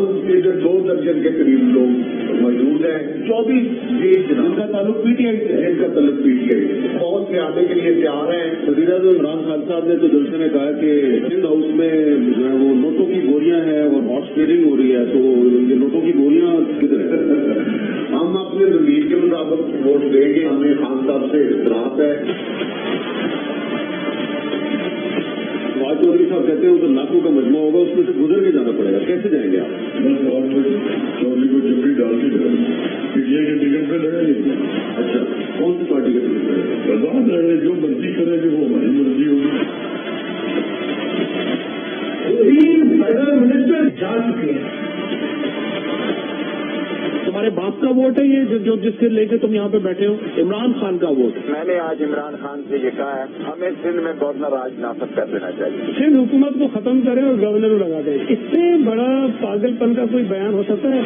तमाम के 2 दर्जन के करीब लोग मौजूद हैं। 24 जी जिनका ताल्लुक पीटीआई से है, जिनका ताल्लुक पीटीआई से बहुत से आने के लिए तैयार हैं। वज़ीर-ए-आज़म इमरान खान साहब ने तो जलसे में कहा कि सिंध हाउस में जो है वो नोटों की गोलियां हैं और हॉर्स ट्रेडिंग हो रही है, तो ये नोटों की गोलियां किधर है? हम अपने ज़मीर के मुताबिक वोट देंगे। हमें खान साहब से इख्तलाफ है। नवाज चौधरी साहब कहते हैं उधर लाखों का मजमा होगा, उसमें से गुजर के जाना पड़ेगा, कैसे जाएंगे आप? चौधरी को चुपड़ी डाल के पीटीआई के टिकट पे लड़ेंगे। अच्छा, कौन सी पार्टी का टिकट है? प्रधान लड़े, जो मर्जी करेंगे वो हमारी मर्जी होगी। 3 फेडरल मिनिस्टर जा चुके हैं। तुम्हारे बाप का वोट है ये जो जिसके लेके तुम यहाँ पे बैठे हो? इमरान खान का वोट। मैंने आज इमरान खान से ये कहा है, हमें सिंध में गवर्नर राज नाफिज कर देना चाहिए। सिंध हुकूमत को खत्म करें और गवर्नर लगा दें। इससे बड़ा पागलपन का कोई बयान हो सकता है?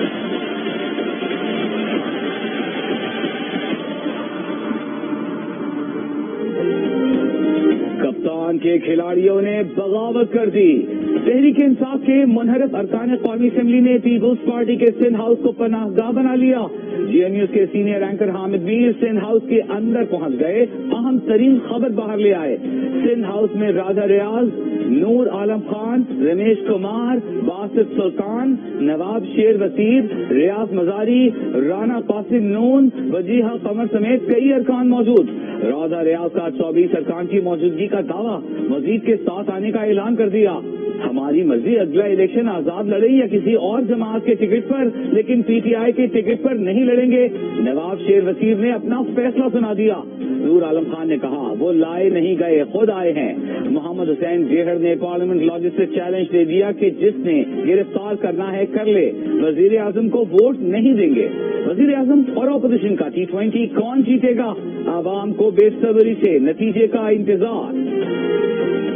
कप्तान के खिलाड़ियों ने बगावत कर दी। तहरीक इंसाफ के मुनहरफ अरकान कौमी असेंबली ने पीपुल्स पार्टी के सिंध हाउस को पनाहगाह बना लिया। GNU के senior anchor Hamid Mir Sindh house के अंदर पहुंच गए, अहम तरीन खबर बाहर ले आए। सिंध हाउस में राधा रियाज, नूर आलम खान, रमेश कुमार, बासित सुल्तान, नवाब शेर वसीर, रियाज मजारी, राना कासिम नून, वजीहा कमर समेत कई अरकान मौजूद। राधा रियाज का 24 अरकान की मौजूदगी का दावा, मजीद के साथ आने का ऐलान कर दिया। हमारी मर्जी, अगला इलेक्शन आजाद लड़े या किसी और जमात के टिकट पर, लेकिन PTI के टिकट पर नहीं लड़ेंगे। नवाब शेर वसीर ने अपना फैसला सुना दिया। नूर आलम खान ने कहा वो लाए नहीं गए, खुद आए हैं। मोहम्मद हुसैन जेहर ने पार्लियामेंट लॉजिक से चैलेंज दे दिया कि जिसने गिरफ्तार करना है कर ले, वजीर आजम को वोट नहीं देंगे। वजीर आजम और अपोजिशन का T20 कौन जीतेगा? आवाम को बेसब्री से नतीजे का इंतजार।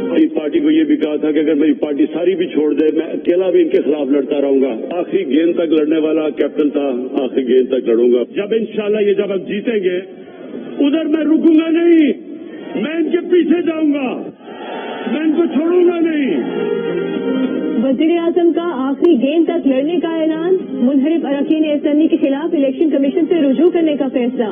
मेरी पार्टी को ये भी कहा था कि अगर मेरी पार्टी सारी भी छोड़ दे, मैं अकेला भी इनके खिलाफ लड़ता रहूंगा। आखिरी गेंद तक लड़ने वाला कैप्टन था, आखिरी गेंद तक लड़ूंगा। जब इंशाल्लाह ये जब हम जीतेंगे, उधर मैं रुकूंगा नहीं, मैं इनके पीछे जाऊंगा, मैं इनको छोड़ूंगा नहीं। वजीर आजम का आखिरी गेंद तक लड़ने का ऐलान। मुनहरिफ अरकान असेंबली के खिलाफ इलेक्शन कमीशन से रुजू करने का फैसला।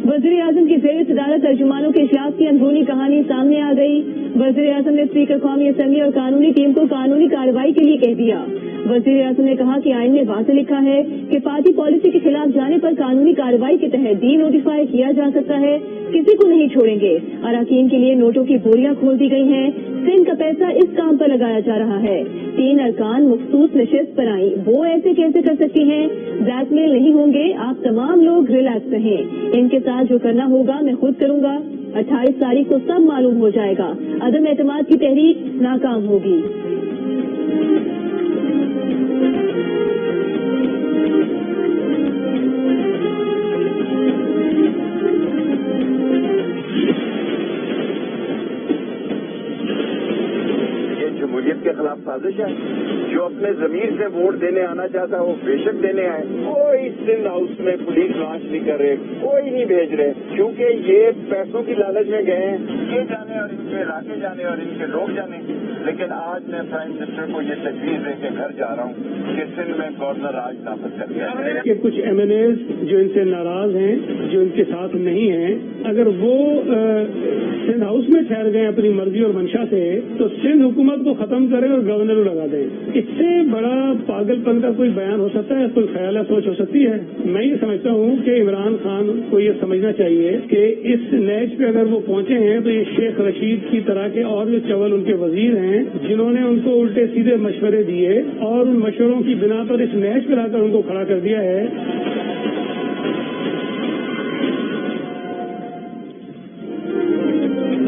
वजीर आजम की ज़ेर सदारत तर्जुमानों के इजलास की अंदरूनी कहानी सामने आ गई। वजीर आजम ने स्पीकर कौमी असेंबली और कानूनी टीम को कानूनी कार्रवाई के लिए कह दिया। वजीर आजम ने कहा कि आइन में वाज़ेह लिखा है कि पार्टी पॉलिसी के खिलाफ जाने पर कानूनी कार्रवाई के तहत डी नोटिफाई किया जा सकता है, किसी को नहीं छोड़ेंगे। अरकान के लिए नोटों की बोरियां खोल दी गई हैं। सिंध का पैसा इस काम पर लगाया जा रहा है। 3 अरकान मखसूस नशिस्त पर आई, वो ऐसे कैसे कर सकती हैं? ब्लैकमेल नहीं होंगे, आप तमाम लोग रिलैक्स रहें। इनके साथ जो करना होगा मैं खुद करूंगा। 28 तारीख को सब मालूम हो जाएगा। अदम एतमाद की तहरीक नाकाम होगी। जमहूरियत के खिलाफ साजिश है। जो अपने जमीर से वोट देने आना चाहता है वो बेशक देने आए। कोई सिंध हाउस में पुलिस लॉन्च नहीं कर रहे, कोई नहीं भेज रहे, क्योंकि ये पैसों की लालच में गए हैं। ये जाने और इनके इलाके जाने और इनके लोग जाने। लेकिन आज मैं प्राइम मिनिस्टर को ये तजवीज देके घर जा रहा हूँ कि सिंध में गवर्नर राज नाफिज कर दिया जाए। कि कुछ MNAs जो इनसे नाराज हैं, जो इनके साथ नहीं हैं, अगर वो सिंध हाउस में ठहर गए अपनी मर्जी और मंशा से, तो सिंध हुकूमत को खत्म करें और गवर्नर लगा दें। इससे बड़ा पागलपन का कोई बयान हो सकता है? कोई ख्याल सोच हो सकती है? मैं ये समझता हूँ कि इमरान खान को ये समझना चाहिए कि इस मैच पे अगर वो पहुंचे हैं तो ये शेख रशीद की तरह के और भी चवल उनके वजीर हैं, जिन्होंने उनको उल्टे सीधे मशवरे दिए और उन मशवरों की बिना पर इस मैच पर आकर उनको खड़ा कर दिया है।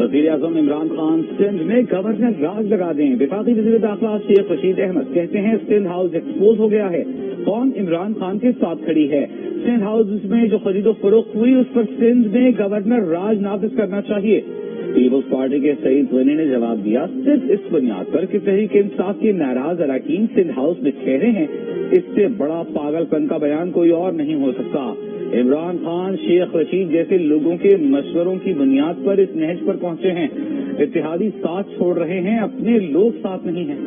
वज़ीर आज़म इमरान खान सिंध में गवर्नर राज लगा दें। वफाकी वज़ीर दाखिला शेख रशीद अहमद कहते हैं सिंध हाउस एक्सपोज हो गया है, कौन इमरान खान के साथ खड़ी है। सिंध हाउस में जो खरीदो फरोख्त हुई उस पर सिंध में गवर्नर राज नाफिज करना चाहिए। पीपुल्स पार्टी के सईद ग़नी ने जवाब दिया, सिर्फ इस बुनियाद पर कि तहरीक इंसाफ के नाराज अरकान सिंध हाउस में ठहरे हैं, इससे बड़ा पागलपन का बयान कोई और नहीं हो सकता। इमरान खान शेख रशीद जैसे लोगों के मशवरों की बुनियाद पर इस नहज पर पहुंचे हैं। इत्तेहादी साथ छोड़ रहे हैं, अपने लोग साथ नहीं हैं।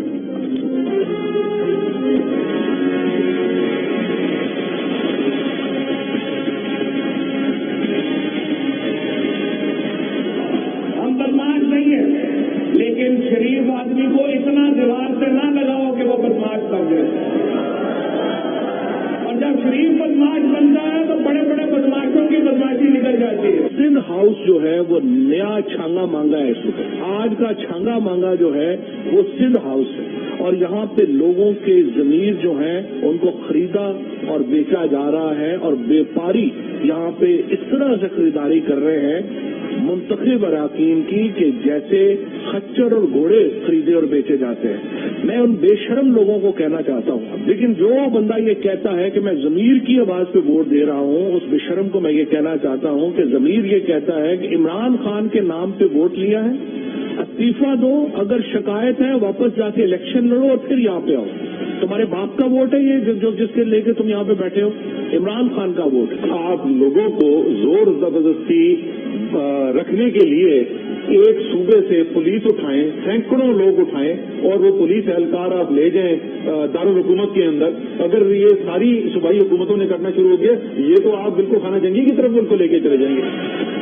गरीब बदमाश बनता है तो बड़े बड़े बदमाशों की बदमाशी निकल जाती है। सिंध हाउस जो है वो नया छांगा मांगा है इस वक्त। आज का छांगा मांगा जो है वो सिंध हाउस है और यहाँ पे लोगों के जमीर जो हैं उनको खरीदा और बेचा जा रहा है और व्यापारी यहाँ पे इस तरह से खरीदारी कर रहे हैं मुंतखब अराकीन की कि जैसे खच्चर और घोड़े खरीदे और बेचे जाते हैं। मैं उन बेशरम लोगों को कहना चाहता हूँ, लेकिन जो बंदा ये कहता है कि मैं जमीर की आवाज पे वोट दे रहा हूँ, उस बेशरम को मैं ये कहना चाहता हूँ कि जमीर ये कहता है कि इमरान खान के नाम पे वोट लिया है, इस्तीफा दो, अगर शिकायत है वापस जाके इलेक्शन लड़ो और फिर यहाँ पे आओ। तुम्हारे बाप का वोट है ये जो जिसके लेके तुम यहाँ पे बैठे हो, इमरान खान का वोट। आप लोगों को जोर जबरदस्ती रखने के लिए एक सूबे से पुलिस उठाएं, सैकड़ों लोग उठाएं और वो पुलिस एहलकार आप ले जाएं दारुल हुकूमत के अंदर। अगर ये सारी सूबाई हुकूमतों ने करना शुरू हो गया, ये तो आप बिल्कुल खाना जंगी की तरफ उनको लेके चले जाएंगे।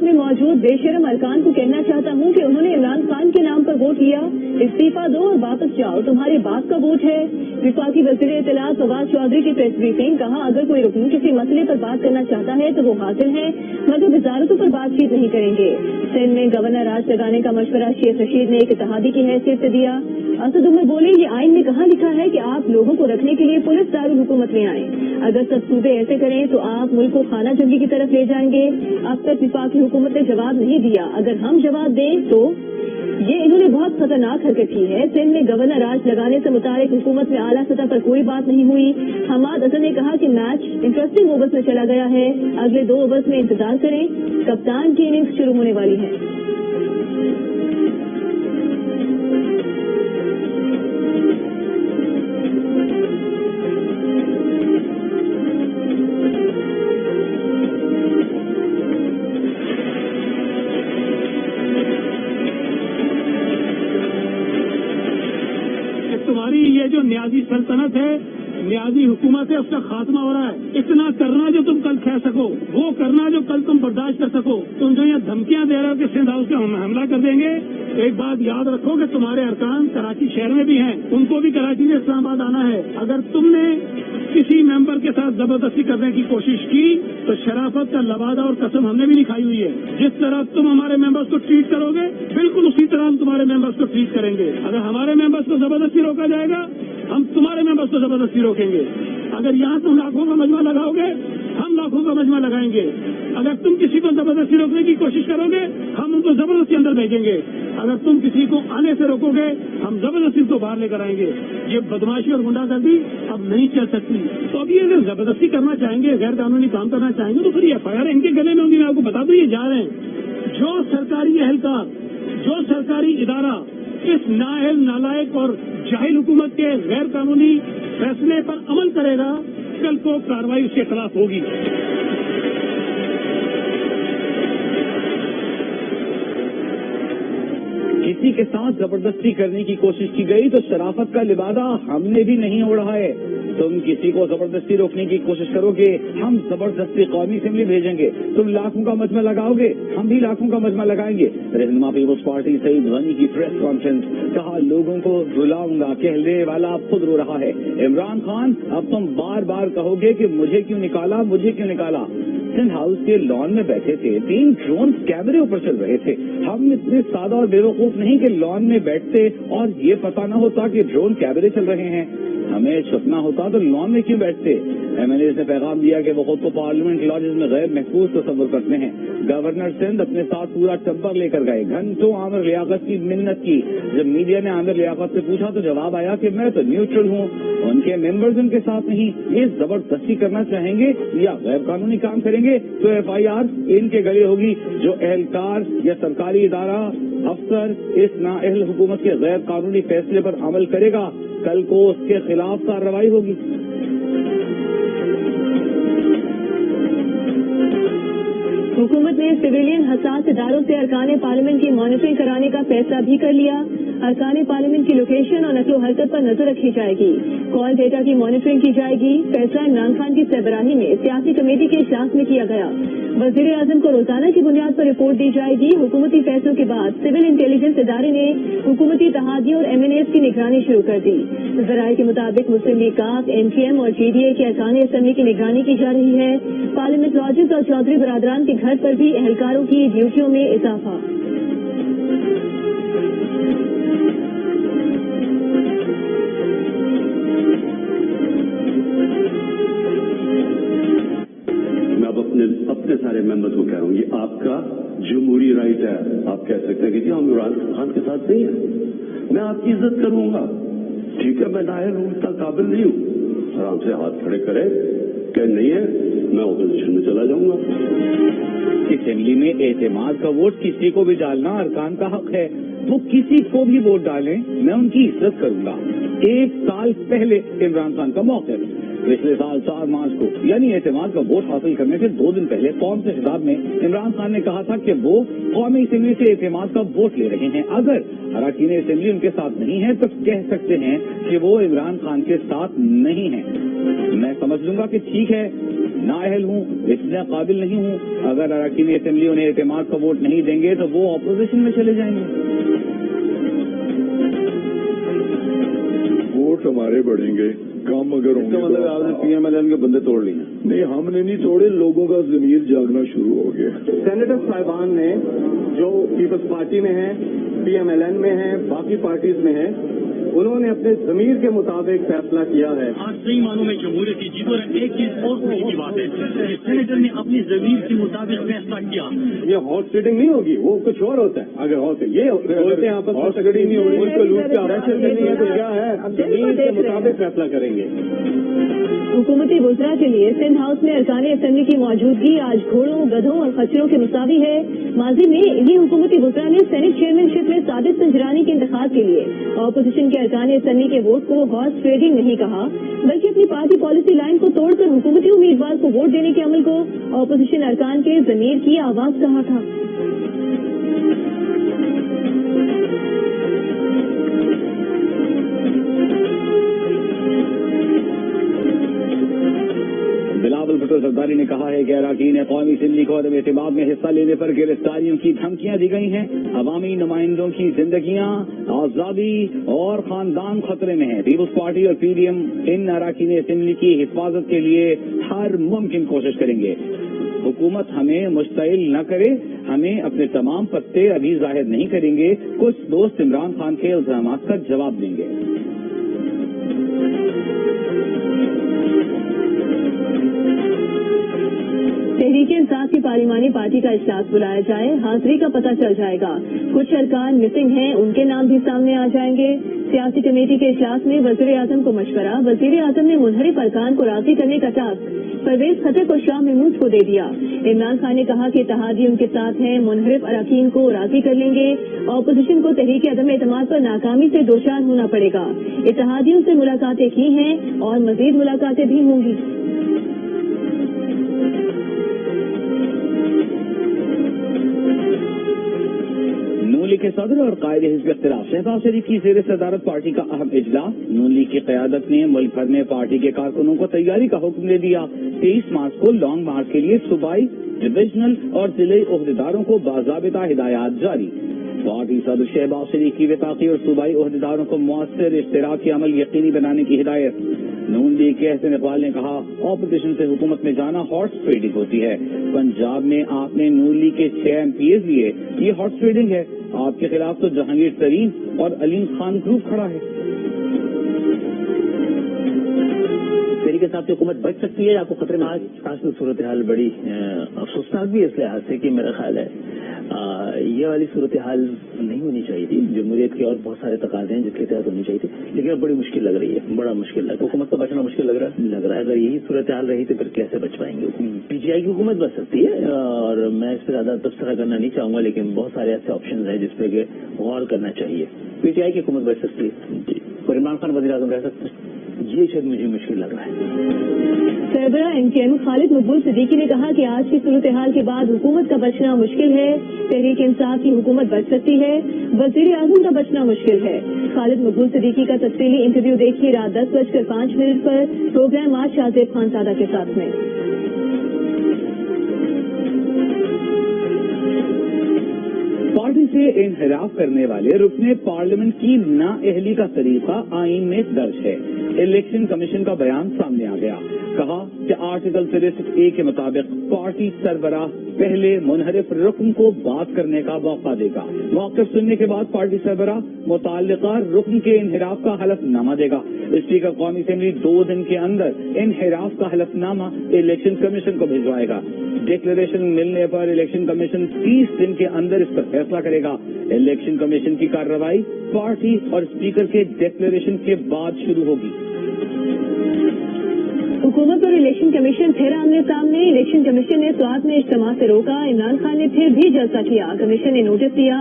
में मौजूद बेशरम अरकान को कहना चाहता हूँ कि उन्होंने इमरान खान के नाम पर वोट लिया, इस्तीफा दो और वापस जाओ, तुम्हारे बाप का वोट है। विफाकी वज़ीर इत्तलात फवाद चौधरी की प्रेस ब्रीफिंग, कहा अगर कोई रुकन किसी मसले पर बात करना चाहता है तो वो हाजिर है, मगर वजारतों पर बातचीत नहीं करेंगे। सिंध में गवर्नर राज लगाने का मशवरा शेख रशीद ने एक इत्तेहादी की हैसियत से दिया। असद उमर बोले, ये आइन में कहाँ लिखा है कि आप लोगों को रखने के लिए पुलिस दारुल हुकूमत में आए? अगर सब सूबे ऐसे करें तो आप मुल्क को खाना जंगी की तरफ ले जाएंगे। अब तक विफाकी हुकूमत ने जवाब नहीं दिया, अगर हम जवाब दें तो ये इन्होंने बहुत खतरनाक हरकत की है। सिंध में गवर्नर राज लगाने से मुतालिक हुकूमत में आला सतह पर कोई बात नहीं हुई। हमाद असद ने कहा कि मैच इंटरेस्टिंग ओवर्स में चला गया है, अगले 2 ओवर्स में इंतजार करें, कप्तान की इनिंग्स शुरू होने वाली है। ये जो न्याजी सल्तनत है, न्याजी हुकूमत है, उसका खात्मा हो रहा है। इतना करना जो तुम कल कह सको, वो करना जो कल तुम बर्दाश्त कर सको। तुम जो यहाँ धमकियां दे रहे हो कि सिंध हाउस पे हम हमला कर देंगे, एक बात याद रखो कि तुम्हारे अरकान कराची शहर में भी हैं, उनको भी कराची से इस्लामाबाद आना है। अगर तुमने किसी मेंबर के साथ जबरदस्ती करने की कोशिश की तो शराफत का लवादा और कसम हमने भी नहीं खाई हुई है। जिस तरह तुम हमारे मेंबर्स को ट्रीट करोगे, बिल्कुल उसी तरह हम तुम्हारे मेंबर्स को ट्रीट करेंगे। अगर हमारे मेंबर्स को जबरदस्ती रोका जाएगा, हम तुम्हारे मेंबर्स को जबरदस्ती रोकेंगे। अगर यहाँ तुम लाखों का मजमा लगाओगे, हम लाखों का मजमा लगाएंगे। अगर तुम किसी को जबरदस्ती रोकने की कोशिश करोगे, हम उनको जबरदस्ती अंदर भेजेंगे। अगर तुम किसी को आने से रोकोगे, हम जबरदस्ती उसको बाहर लेकर आएंगे। ये बदमाशी और गुंडागर्दी अब नहीं चल सकती। तो अभी अगर जबरदस्ती करना चाहेंगे, गैर कानूनी काम करना चाहेंगे, तो फिर एफआईआर इनके गले में होगी। मैं आपको बता दूं, ये जा रहे हैं। जो सरकारी एहलकार, जो सरकारी इदारा इस नाअहल, नालायक और जाहिल हुकूमत के गैर कानूनी फैसले पर अमल करेगा, कल को कार्रवाई उसके खिलाफ होगी। किसी के साथ जबरदस्ती करने की कोशिश की गई तो शराफत का लिबादा हमने भी नहीं ओढ़ा है। तुम किसी को जबरदस्ती रोकने की कोशिश करोगे, हम जबरदस्ती कौमी असेंबली भेजेंगे। तुम लाखों का मजमा लगाओगे, हम भी लाखों का मजमा लगाएंगे। रहनुमा पीपल्स पार्टी सईद गनी की प्रेस कॉन्फ्रेंस, कहा लोगों को रुलाऊंगा, कहने वाला अब खुद रो रहा है। इमरान खान, अब तुम बार बार कहोगे कि मुझे क्यों निकाला, मुझे क्यों निकाला। सिंध हाउस के लॉन में बैठे थे, 3 ड्रोन कैमरे ऊपर चल रहे थे। हम इतने सादा और बेवकूफ नहीं कि लॉन में बैठते और ये पता न होता कि ड्रोन कैमरे चल रहे हैं। हमें छुपना होता तो लॉन में क्यों बैठते। एमएलए ने पैगाम दिया कि वो खुद को पार्लियामेंट लॉजेस में गैर महफूज तस्वर करते हैं। गवर्नर सिंध अपने साथ पूरा टब्बर लेकर गए, घंटों आमिर लियाकत की मिन्नत की। जब मीडिया ने आमिर लियाकत से पूछा तो जवाब आया कि मैं तो न्यूट्रल हूँ, उनके मेंबर्स उनके साथ नहीं। ये जबरदस्ती करना चाहेंगे या गैर कानूनी काम करेंगे तो एफआईआर इनके गले होगी। जो एहलकार या सरकारी इदारा अफसर इस नाअहल हुकूमत के गैर कानूनी फैसले पर अमल करेगा, कल को उसके खिलाफ कार्रवाई होगी। हुकूमत ने सिविलियन हसास इदारों से अरकान पार्लियामेंट की मॉनिटरिंग कराने का फैसला भी कर लिया। अरकान पार्लियामेंट की लोकेशन और नकलो हरकत पर नजर रखी जाएगी। कॉल डेटा की मॉनिटरिंग की जाएगी। फैसला इमरान खान की सरबराही में सियासी कमेटी के इजलास में किया गया। वजीर आजम को रोजाना की बुनियाद पर रिपोर्ट दी जाएगी। हुकूमती फैसलों के बाद सिविल इंटेलिजेंस इदारे ने हुकूमती इत्तेहादियों और MNAs की निगरानी शुरू कर दी। जराये के मुताबिक मुस्लिम लीग काफ, MKM और GDA के अरकान असम्बली की निगरानी की जा रही है। पार्लियामेंट लॉजिस्ट और चौधरी बरादरान के घर पर भी एहलकारों की ड्यूटियों में इजाफा। अपने सारे मेंबर्स को कह रहा हूँ, ये आपका जमहूरी राइट है। आप कह सकते हैं कि जी हम इमरान खान के साथ नहीं है, मैं आपकी इज्जत करूंगा, ठीक है, मैं नायल हूँ, इतना काबिल नहीं हूँ, आराम से हाथ खड़े करे, कह नहीं है मैं ऑपोजिशन में चला जाऊंगा। असेंबली में एतमाद का वोट किसी को भी डालना अरकान का हक है, वो किसी को भी वोट डालें, मैं उनकी इज्जत करूंगा। 1 साल पहले इमरान खान का मौक़िफ़, पिछले साल 4 मार्च को यानी एतमाद का वोट हासिल करने से 2 दिन पहले कौम के खिताब में इमरान खान ने कहा था कि वो कौमी असेंबली से एतमाद का वोट ले रहे हैं। अगर अरकान असेंबली उनके साथ नहीं है तो कह सकते हैं कि वो इमरान खान के साथ नहीं है। मैं समझ लूंगा कि ठीक है, नाअहल हूँ, इसलिए काबिल नहीं हूँ। अगर अरकान असेंबली उन्हें एतमाद का वोट नहीं देंगे तो वो अपोजिशन में चले जाएंगे। वोट हमारे बढ़ेंगे, काम अगर होंगे तो मतलब आपने PMLN के बंदे तोड़ लिए? नहीं, हमने नहीं तोड़े, लोगों का ज़मीर जागना शुरू हो गया। सेनेटर साहिबान ने जो पीपल्स पार्टी में है, PMLN में है, बाकी पार्टीज में है, उन्होंने अपने जमीर के मुताबिक फैसला किया है। आज सही मानों में जमहूरियत की जीत। और एक चीज और खुशी की बात है कि सेनेटर ने अपनी जमीर के मुताबिक फैसला किया। ये हॉर्स ट्रेडिंग नहीं होगी, वो कुछ और होता है। अगर हॉर्स ये बोलते हैं आपस हॉर्स ट्रेडिंग नहीं होगी, मुल्क को लूट का प्रेशर नहीं है, तो क्या है, जमीर के मुताबिक फैसला करेंगे। हुकूमती वुज़रा के लिए सिंध हाउस में अरकान असेंबली की मौजूदगी आज घोड़ों, गधों और खच्चरों के मुसावी है। माजी में ये हुकूमती वुज़रा ने सेनेट चेयरमैनशिप में सादिक संजरानी के इंतखाब के लिए ऑपोजिशन के अरकान असेंबली के वोट को हॉर्स ट्रेडिंग नहीं कहा, बल्कि अपनी पार्टी पॉलिसी लाइन को तोड़कर हुकूमती उम्मीदवार को वोट देने के अमल को ऑपोजिशन अरकान के ज़मीर की आवाज कहा था। बिलावल भुट्टो जरदारी ने कहा है कि अरकान कौमी असेंबली को अदम एतमाद में हिस्सा लेने पर गिरफ्तारियों की धमकियां दी गई हैं। अवामी नुमाइंदों की जिंदगियां, आजादी और खानदान खतरे में है। पीपल्स पार्टी और PDM इन अरकान असेंबली की हिफाजत के लिए हर मुमकिन कोशिश करेंगे। हुकूमत हमें मुश्तइल न करे, हमें अपने तमाम पत्ते अभी जाहिर नहीं करेंगे। कुछ दोस्त इमरान खान के इल्जामात का जवाब देंगे। तहरीक इंसाफ की पार्लिमानी पार्टी का इजलास बुलाया जाए, हाजिरी का पता चल जाएगा। कुछ अरकान मिसिंग हैं, उनके नाम भी सामने आ जाएंगे। सियासी कमेटी के इजलास में वजीर आजम को मशवरा, वजीर आजम ने मुनहरिफ अरकान को राजी करने का टास्क परवेज खटक और शाह महमूद को दे दिया। इमरान खान ने कहा कि इत्तेहादी उनके साथ हैं, मुनहरिफ अरकान को राजी कर लेंगे। ऑपोजिशन को तहरीक अदम एतमाद पर नाकामी से दोचार होना पड़ेगा। इत्तेहादियों से मुलाकातें की हैं और मजीद मुलाकातें भी होंगी। नून लीग के सदर और कायदे हिज़्ब इख्तिलाफ शहबाज शरीफ की ज़ेर सदारत पार्टी का अहम इजलास। नून लीग की क़यादत ने मुल्क भर में पार्टी के कारकुनों को तैयारी का हुक्म दे दिया। 23 मार्च को लॉन्ग मार्च के लिए सूबाई, डिविजनल और जिले ओहदेदारों को बाज़ाबिता हिदायत जारी। पार्टी सदर शहबाज शरीफ की वफाकी और सूबाई ओहदेदारों को मुअस्सर इश्तिराकी अमल यकीनी बनाने की हिदायत। नून लीग के अहसन इकबाल ने कहा, ऑपोजिशन से हुकूमत में जाना हॉर्स ट्रेडिंग होती है। पंजाब में आपने नून लीग के 6 MPs लिए, ये हॉर्स ट्रेडिंग है। आपके खिलाफ तो जहांगीर तरीन और अलीम खान ग्रुप खड़ा है। तहरीक इंसाफ की हुकूमत बच सकती है, आपको खतरे में? आज तो सूरत हाल बड़ी अफसोसनाक भी इस लिहाज से कि मेरा ख्याल है ये वाली सूरत हाल नहीं होनी चाहिए थी। जमहूरियत के और बहुत सारे तकाजे हैं जिसके तहत होनी चाहिए थी, लेकिन अब बड़ी मुश्किल लग रही है, बड़ा मुश्किल लग रहा है। हुकूमत को बचना मुश्किल लग रहा है। अगर यही सूरत हाल रही तो फिर कैसे बच पाएंगे? PTI की हुकूमत बच सकती है और मैं इस पर ज्यादा तबसरा करना नहीं चाहूंगा, लेकिन बहुत सारे ऐसे ऑप्शन हैं जिस पर गौर करना चाहिए। PTI की हुकूमत बच सकती है और इमरान खान वज़ीर आज़म रह सकते हैं, ये शायद मुझे मुश्किल लग रहा है। सरबरा MKM खालिद मकबूल सिद्दीकी ने कहा कि आज की सूरत हाल के बाद हुकूमत का बचना मुश्किल है। तहरीक इंसाफ की हुकूमत बच सकती है, वज़ीर आज़म का बचना मुश्किल है। खालिद मकबूल सिद्दीकी का तफसीली इंटरव्यू देखिए रात 10:05 पर प्रोग्राम आज शाहजेब खानजादा के साथ में। से इनहराफ करने वाले रुकने पार्लियामेंट की नाअहली का तरीका आईन में दर्ज है। इलेक्शन कमीशन का बयान सामने आ गया। कहा कि आर्टिकल 63A के मुताबिक पार्टी सरबराह पहले मुनहरिफ रुकन को बात करने का मौका देगा। मौक़िफ़ सुनने के बाद पार्टी सरबराह मुताल्लिका रुकन के इनहराफ का हलफनामा देगा। स्पीकर कौमी असेंबली 2 दिन के अंदर इनहराफ का हलफनामा इलेक्शन कमीशन को भिजवाएगा। डिक्लेरेशन मिलने पर इलेक्शन कमीशन 30 दिन के अंदर इस पर फैसला करेगा। इलेक्शन कमीशन की कार्रवाई पार्टी और स्पीकर के डिक्लेरेशन के बाद शुरू होगी। हुकूमत और इलेक्शन कमीशन फिर आमने सामने। इलेक्शन कमीशन ने स्वात में इज्तिमा से रोका। इमरान खान ने फिर भी जलसा किया। कमीशन ने नोटिस दिया।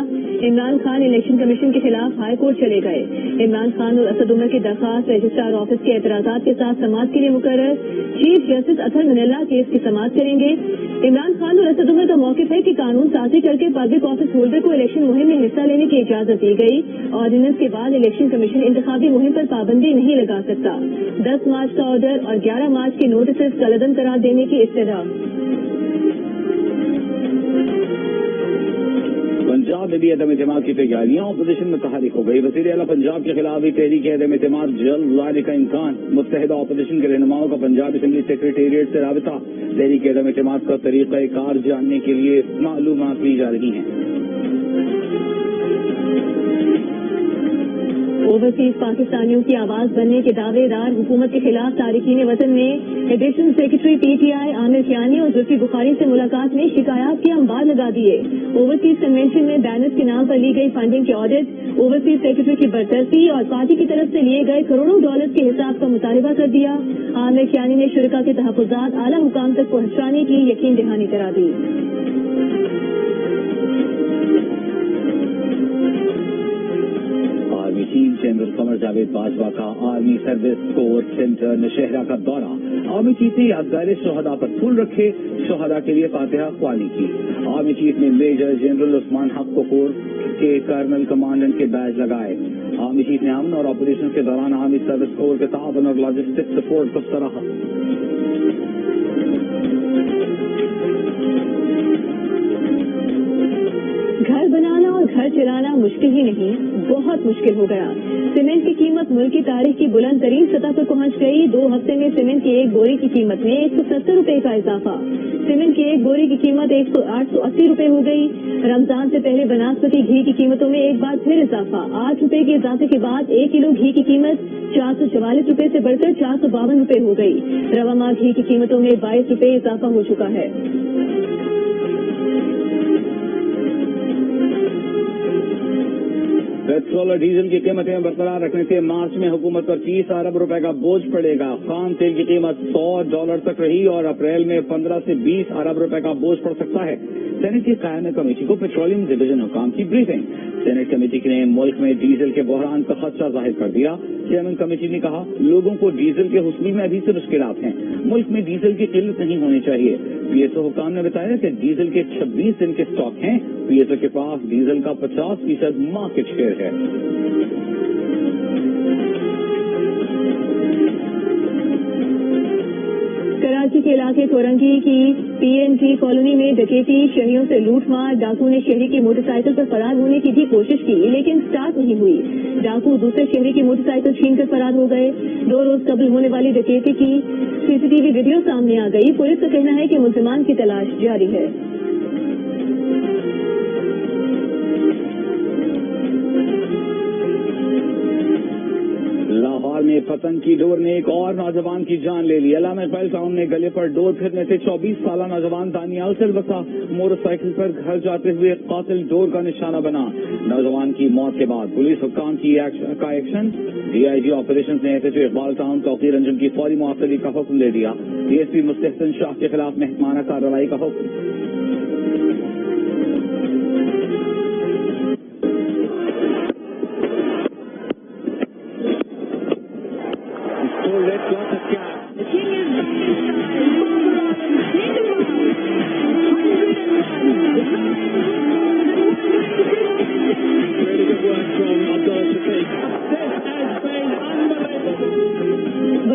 इमरान खान इलेक्शन कमीशन के खिलाफ हाई कोर्ट चले गए। इमरान खान और असद उमर की दरखास्त रजिस्ट्रार ऑफिस के एतराजात के साथ समाअत के लिए मुकर्रर। चीफ जस्टिस अतर मुनल्ला केस की समाअत करेंगे। इमरान खान और असद उमर का मौक़िफ़ है कि कानून साजी करके पब्लिक ऑफिस होल्डर को इलेक्शन मुहिम में हिस्सा लेने की इजाजत दी गई। ऑर्डिनेंस के बाद इलेक्शन कमीशन इंतखाबी मुहिम पर पाबंदी नहीं लगा सकता। 10 मार्च का ऑर्डर और 11 मार्च के नोटिस कलअदम करार देने की इस्तदा। पंजाब में भी अदम इत्तेमाद की तैयारियां अपोजिशन में तहरीक हो गई। वज़ीर आला पंजाब के खिलाफ भी तहरीक अदम इत्तेमाद जल्द लाने का इम्कान। मुत्तहिदा अपोजिशन के रहनुमाओं का पंजाब असेंबली सेक्रेटेरिएट से राबिता। तहरीक अदम इत्तेमाद का तरीक़ाकार जानने के लिए मालूमात ली जा रही हैं। ओवरसीज पाकिस्तानियों की आवाज बनने के दावेदार हुकूमत के खिलाफ तारिकीन वतन ने additional secretary PTI Amir Kiani और जुल्फी बुखारी से मुलाकात में शिकायत के अंबार लगा दिए। ओवरसीज कन्वेंशन में बैनर्स के नाम पर ली गई फंडिंग के ऑडिट, ओवरसीज सेक्रेटरी की बरतरफी और पार्टी की तरफ से लिए गए करोड़ों डॉलर के हिसाब का मुतालबा कर दिया। आमिर कियानी ने शुरका के तहफ़्फ़ुज़ात आला हुकाम तक पहुंचाने की यकीन दहानी करा दी। चीफ जनरल कमर जावेद बाजवा का army service corps centre Nowshera का दौरा। आर्मी चीफ ने यादगार शोहदा पर फूल रखे, शोहदा के लिए फातिहा ख्वानी की। आर्मी चीफ ने मेजर जनरल उस्मान हक कोर के कर्नल कमांडेंट के बैज लगाए। आर्मी चीफ ने अमन और ऑपरेशन के दौरान आर्मी सर्विस कोर के ताउन और लॉजिस्टिक सपोर्ट को सराहा। घर बनाना और घर चलाना मुश्किल ही नहीं, बहुत मुश्किल हो गया। सीमेंट की कीमत मुल्क की तारीख की बुलंद तरीन सतह पर पहुंच गई। 2 हफ्ते में सीमेंट की एक बोरी की कीमत में 170 रुपए का इजाफा। सीमेंट की एक बोरी की कीमत 880 रुपए हो गई। रमजान से पहले बनास्पति घी की कीमतों में एक बार फिर इजाफा। 8 रुपए के इजाफे के बाद 1 किलो घी की कीमत 444 रुपए से बढ़कर 452 रुपए हो गई। रवा माह घी की कीमतों में 22 रुपए इजाफा हो चुका है। पेट्रोल और डीजल की कीमतें बरकरार रखने से मार्च में हुकूमत पर 30 अरब रुपए का बोझ पड़ेगा। खाम तेल की कीमत $100 तक रही और अप्रैल में 15 से 20 अरब रुपए का बोझ पड़ सकता है। सेनेट की कायम कमेटी को पेट्रोलियम डिवीजन हुकाम की ब्रीफिंग। सेनेट कमेटी ने मुल्क में डीजल के बहरान का खदशा जाहिर कर दिया। चेयरमैन कमेटी ने कहा, लोगों को डीजल के हुसूल में अभी से मुश्किलात हैं। मुल्क में डीजल की किल्लत नहीं होनी चाहिए। PSO हुकाम ने बताया कि डीजल के 26 दिन के स्टॉक हैं। PSO के पास डीजल का 50% मार्केट शेयर है। कराची के इलाके कोरंगी की PNT कॉलोनी में डकैती, शहरियों से लूटमार। डाकू ने शहरी की मोटरसाइकिल पर फरार होने की भी कोशिश की, लेकिन स्टार्ट नहीं हुई। डाकू दूसरे शहरी की मोटरसाइकिल छीनकर फरार हो गए। 2 रोज कबल होने वाली डकैती की CCTV वीडियो सामने आ गई। पुलिस का कहना है कि मुल्जिमान की तलाश जारी है। लाहौर में पतंग की डोर ने एक और नौजवान की जान ले ली। अलामा इकबाल टाउन में गले पर डोर फिरने से 24 साल नौजवान दानियाल सिलवसा मोटरसाइकिल पर घर जाते हुए कातिल डोर का निशाना बना। नौजवान की मौत के बाद पुलिस हुक्काम का एक्शन। DIG ऑपरेशन ने SHO इकबाल टाउन तौकीर अंजुम की फौरी मुआवजे का हुक्म दे दिया। DSP मुस्तहसन शाह के खिलाफ महकमाना कार्रवाई का हुक्म।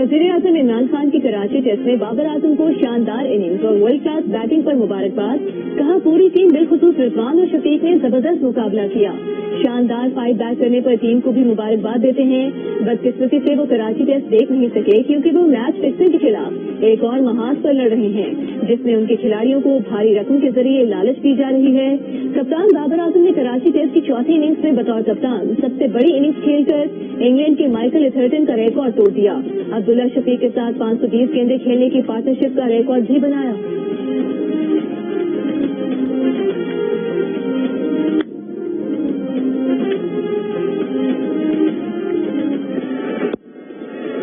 वज़ीर-ए-आज़म इमरान खान की कराची टेस्ट में बाबर आजम को शानदार इनिंग्स और वर्ल्ड क्लास बैटिंग पर मुबारकबाद। कहा पूरी टीम बिलखुसूस रिजवान और शफीक ने जबरदस्त मुकाबला किया। शानदार फाइट बैक करने पर टीम को भी मुबारकबाद देते हैं। बदकिस्मती से वो कराची टेस्ट देख नहीं सके क्योंकि वो मैच फिक्सिंग के खिलाफ एक और महाज पर लड़ रहे हैं जिसमें उनके खिलाड़ियों को भारी रकम के जरिए लालच दी जा रही है। कप्तान बाबर आजम ने कराची टेस्ट की चौथी इनिंग्स में बतौर कप्तान सबसे बड़ी इनिंग्स खेलकर इंग्लैंड के माइकल एथर्टन का रिकॉर्ड तोड़ दिया। अब्दुल्ला शफीक के साथ 520 गेंदें खेलने की पार्टनरशिप का रिकॉर्ड भी बनाया।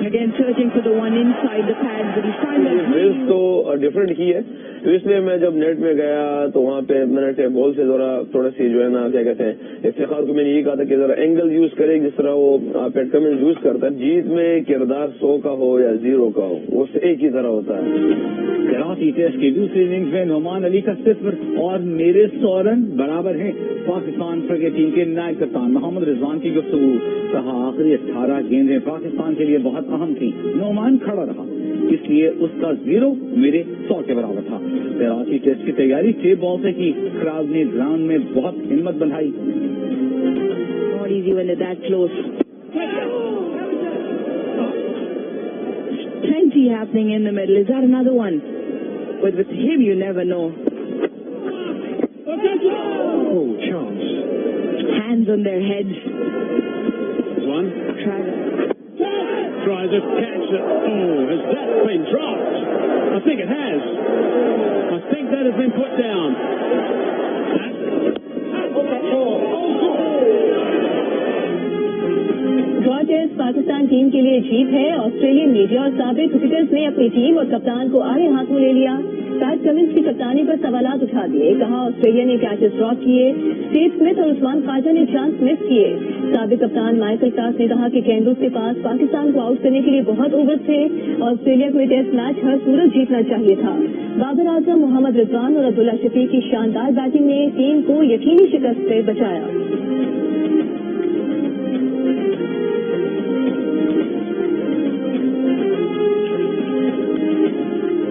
Again searching for the one inside the pad, but he finds that. Mills तो डिफरेंट ही है, तो इसलिए मैं जब नेट में गया तो वहाँ पे मैंने बॉल से थोड़ा सी जो है ना क्या कहते हैं इफ्तिखार को मैंने ये कहा था कि जरा एंगल यूज करे जिस तरह वो पेट कमिंस यूज करता है। जीत में किरदार 100 का हो या 0 का हो वो एक ही तरह होता है। कराची टेस्ट की दूसरी इनिंग्स में नोमान अली का 0 और मेरे 100 रन बराबर हैं। पाकिस्तान क्रिकेट टीम के नायब कप्तान मोहम्मद रिजवान की गुफ्तगू। कहा आखिरी 18 गेंदें पाकिस्तान के लिए बहुत अहम थी। नोमान खड़ा रहा इसलिए उसका 0 मेरे 100 के बराबर था। कराची टेस्ट की तैयारी 6 बॉल से की। क्राउड ने ग्राउंड में बहुत हिम्मत Badhaai. Not easy when they're that close. Plenty happening in the middle. Is that another one? But with him, you never know. Oh, chance. Hands on their heads. One. Tries to catch it. Oh, has that been dropped? I think it has. I think that has been put down. Draw test Pakistan team के लिए जीत है। Australian media और साबिक cricketers ने अपनी team और कप्तान को आड़े हाथों ले लिया। पैट कमिंस की कप्तानी पर सवालात उठा दिए। कहा ऑस्ट्रेलिया ने कैचेस ड्रॉप किए। स्टीव स्मिथ और उस्मान ख्वाजा ने चांस मिस किए। साबिक कप्तान माइकल क्लास ने कहा कि कैंडूस के पास पाकिस्तान को आउट करने के लिए बहुत ओवर्स थे। ऑस्ट्रेलिया को टेस्ट मैच हर सूरत जीतना चाहिए था। बाबर आजम, मोहम्मद रिजवान और अब्दुल्ला शफीक की शानदार बैटिंग ने टीम को यकीनी शिकस्त से बचाया।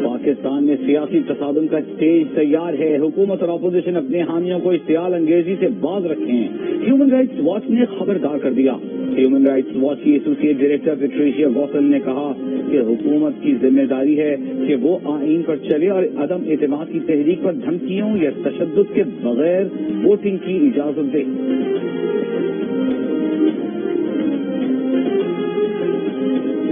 पाकिस्तान में सियासी तसादुम का स्टेज तैयार है। हुकूमत और अपोजिशन अपने हामियों को इश्तियाल अंगेजी से बाज रखें। ह्यूमन राइट्स वॉच ने खबरदार कर दिया। ह्यूमन राइट्स वॉच की एसोसिएट डायरेक्टर पेट्रिशिया गौसल ने कहा कि हुकूमत की जिम्मेदारी है कि वो आईन पर चले और अदम एतमाद की तहरीक पर धमकियों या तशद्दुद के बगैर वोटिंग की इजाजत दे।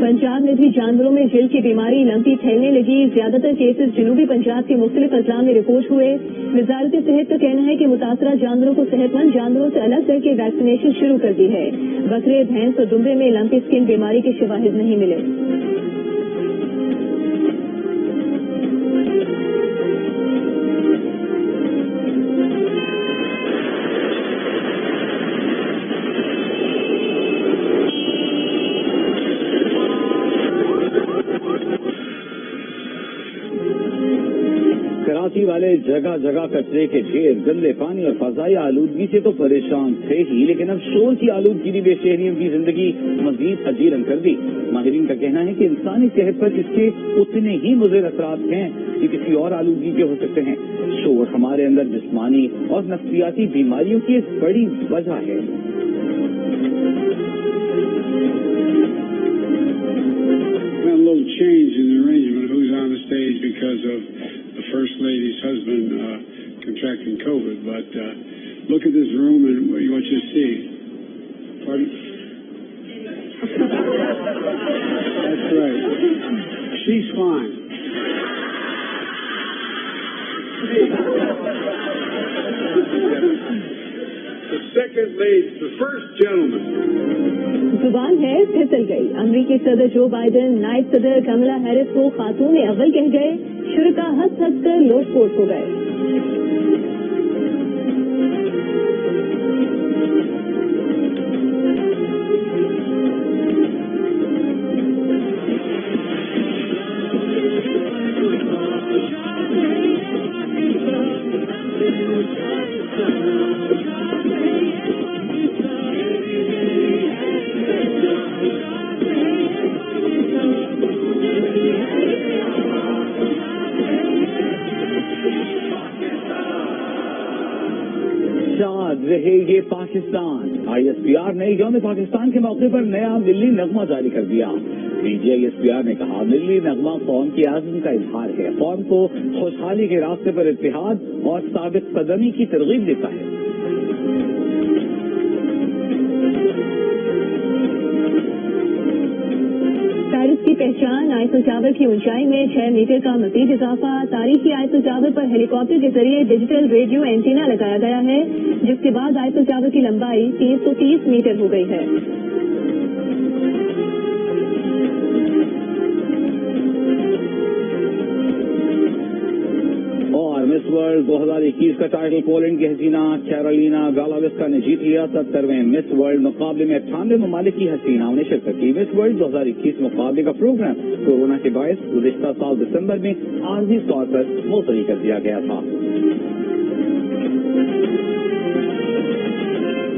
पंजाब में भी जानवरों में जिल की बीमारी लंपी फैलने लगी। ज्यादातर केसेस जनूबी पंजाब के मुख्तलिफ अजला में रिपोर्ट हुए। वजारत सेहत का कहना है कि मुतासरा जानवरों को सेहतमंद जानवरों से अलग करके वैक्सीनेशन शुरू कर दी है। बकरे, भैंस और दुम्बे में लंपी स्किन बीमारी के शवाहिद नहीं मिले। कराची वाले जगह जगह कचरे के ढेर, गंदे पानी और फजाई आलूदगी से तो परेशान थे ही, लेकिन अब शोर की आलूदगी ने बेशहरियों की जिंदगी मजीद अजीरन कर दी। माहिरीन का कहना है कि इंसानी सेहत पर इसके उतने ही मुज़िर असरात हैं कि किसी और आलूदगी के हो सकते हैं। शोर हमारे अंदर जिस्मानी और नफ्सियाती बीमारियों की एक बड़ी वजह है। First Lady's husband contracting COVID, but look at this room and what you see. Pardon? That's right. She's fine. The second lady, the first gentleman. जुबान है फिसल गई। अमरीकी सदर जो बाइडेन नायब सदर कमला हैरिस को खातून अव्वल कह गए। शुरा हंस हंस कर लोटपोट हो गए। रहे ये पाकिस्तान। ISPR ने यौम पाकिस्तान के मौके पर नया मिली नगमा जारी कर दिया। DG ISPR ने कहा, मिली नगमा कौम की आज़म का इजहार है, कौम को खुशहाली के रास्ते पर इत्तेहाद और साबित कदमी की तरगीब देता है। पेरिस की पहचान आईफल टावर की ऊंचाई में 6 मीटर का मजीद इजाफा। तारीखी आईफल टावर पर हेलीकॉप्टर के जरिए डिजिटल रेडियो एंटीना लगाया गया है, जिसके बाद आईफल टावर की लंबाई 330 मीटर हो गई है। और मिस वर्ल्ड 2021 का टाइटल पोलैंड की हसीना कैरोलिना गालाविस्का ने जीत लिया। 77वें मिस वर्ल्ड मुकाबले में 98 ममालिक की हसीनाओं ने शिरकत की। मिस वर्ल्ड 2021 मुकाबले का प्रोग्राम कोरोना के बायस गुज़िश्ता साल दिसंबर में आर्जी तौर पर मुलतवी कर दिया गया था।